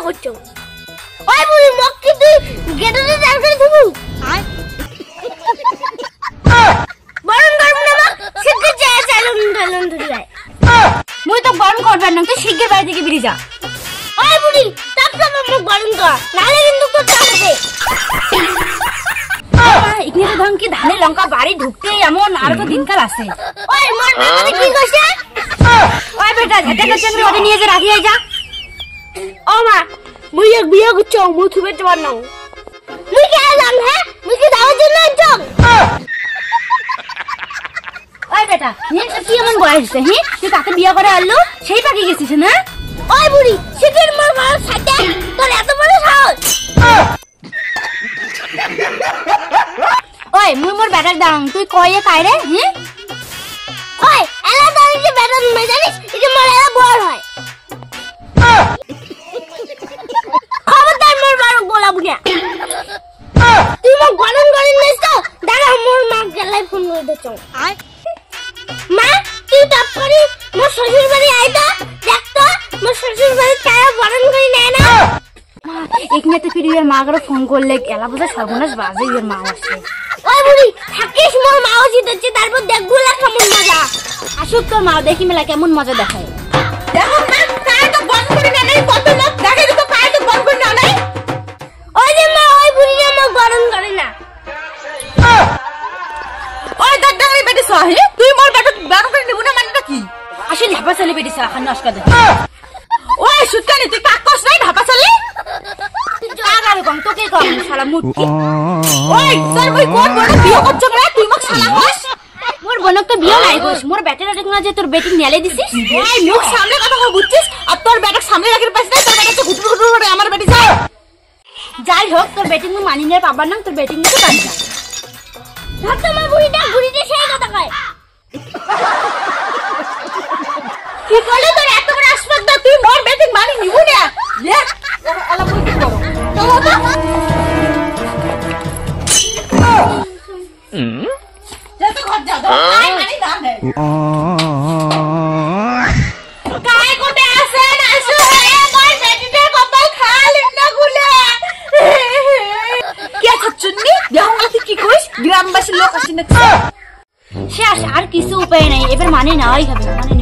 করছো ওই বুড়ি মক্কি তুই গেটে চাল করে দিবু বরণ করব না মা শিগগির যা চালুন ঢালুন ধরে যায় মুই তো বরণ করবার না তুই শিগগির বাড়ি থেকে বেরিয়ে যা ওই বুড়ি তাপ মুখ বরণ কর নালে কিন্তু তোর চাপবে এখানে তো ধন কি ধানে লঙ্কা বাড়ি ঢুকতে এমন আর তো দিনকাল আছে ওই মোর বেটা কি কইছে ওই বেটা ঝাঁটা করছে আমি ওরে নিয়ে যে রাখি যা ও মা মুই এক বিয়ে করছো মুই থুবে তোমার নাও মুই কে জান হ্যাঁ মুই কি দাওয়ার জন্য আনছো ওই বেটা নিয়ে কি এমন বয়স হইছে হি তুই কাকে বিয়ে করে আনলো সেই পাকি গেছিস না ওই বুড়ি শিগগির মোর বাড়ি ছাড়তে তোর এত বড় সাহস ওই মুই মোর বেটার দাম তুই কইয়ে কাইরে হি ওই এলা দাঁড়ি যে বেটা মে জানিস এই যে মোর এলা বড় হয় খবরদার মোর বাড়ি বলাবু না তুই মো গরম গরম নিস তো দাঁড়া মোর মা গেলাই ফোন করে দেছো মা তুই টপ করি মোর শ্বশুর বাড়ি আইতা দেখ তো মোর শ্বশুর বাড়ি কারা বরণ করে নেয় না এখানে তো ফিরে এর মা করে ফোন করলে এলা বুঝা সর্বনাশ বাজে এর মা আসছে ওই বুড়ি থাকিস মোর মা জিতেছে তারপর দেখবো না কেমন মজা আসুক তোর মা দেখি মেলা কেমন মজা দেখায় দেখো মা কার তো বন্ধ করে না নাই কত লোক দেখে তো কার তো বন্ধ করে না নাই ওই যে মা ওই বুড়ি যে মা বরণ করে না ওই দাদারি বেটি সাহি তুই মোর বেটা বরণ করে নিবু না মানেটা কি আসলে ঢাপা চলে বেটি সা খান নস্কা দে ওই সুতকানি তুই কাক কস নাই ঢাপা চলে আগারে কম তোকে কম শালা মুটকি ওই স্যার কই কোন বড় বিয়ে করছ রে তুই মক শালা কস মোর বনক তো বিয়ে নাই কস মোর বেটার দেখনা যে তোর বেটি নেলে দিছিস এই মুখ সামনে কথা কই বুঝছিস আর তোর বেটা সামনে রাখির পাছ না তোর বেটা তো গুটু গুটু করে আমার বেটি যায় যাই হোক তোর বেটিং মু মানি নে পাবার না তোর বেটিং কে বান যা ভাবতো মা বুড়িটা সেই কথা কয় কি বলে তোর এত বড় আসপর্দা তুই মোর বেটিং মানি নিবু না লে এলা বই কি করো তো বাবা যত ঘর যা আই মানি দাম হে কাই কোটে আছে না আসো এ মোর বেটিতে কপাল খালি না গুলে কি আছে চুন্নি দেখো তুই কি কইস গ্রামবাসী লোক আসেন না শেষ আর কিছু উপায় নাই এবার মানে নেওয়াই হবে মানে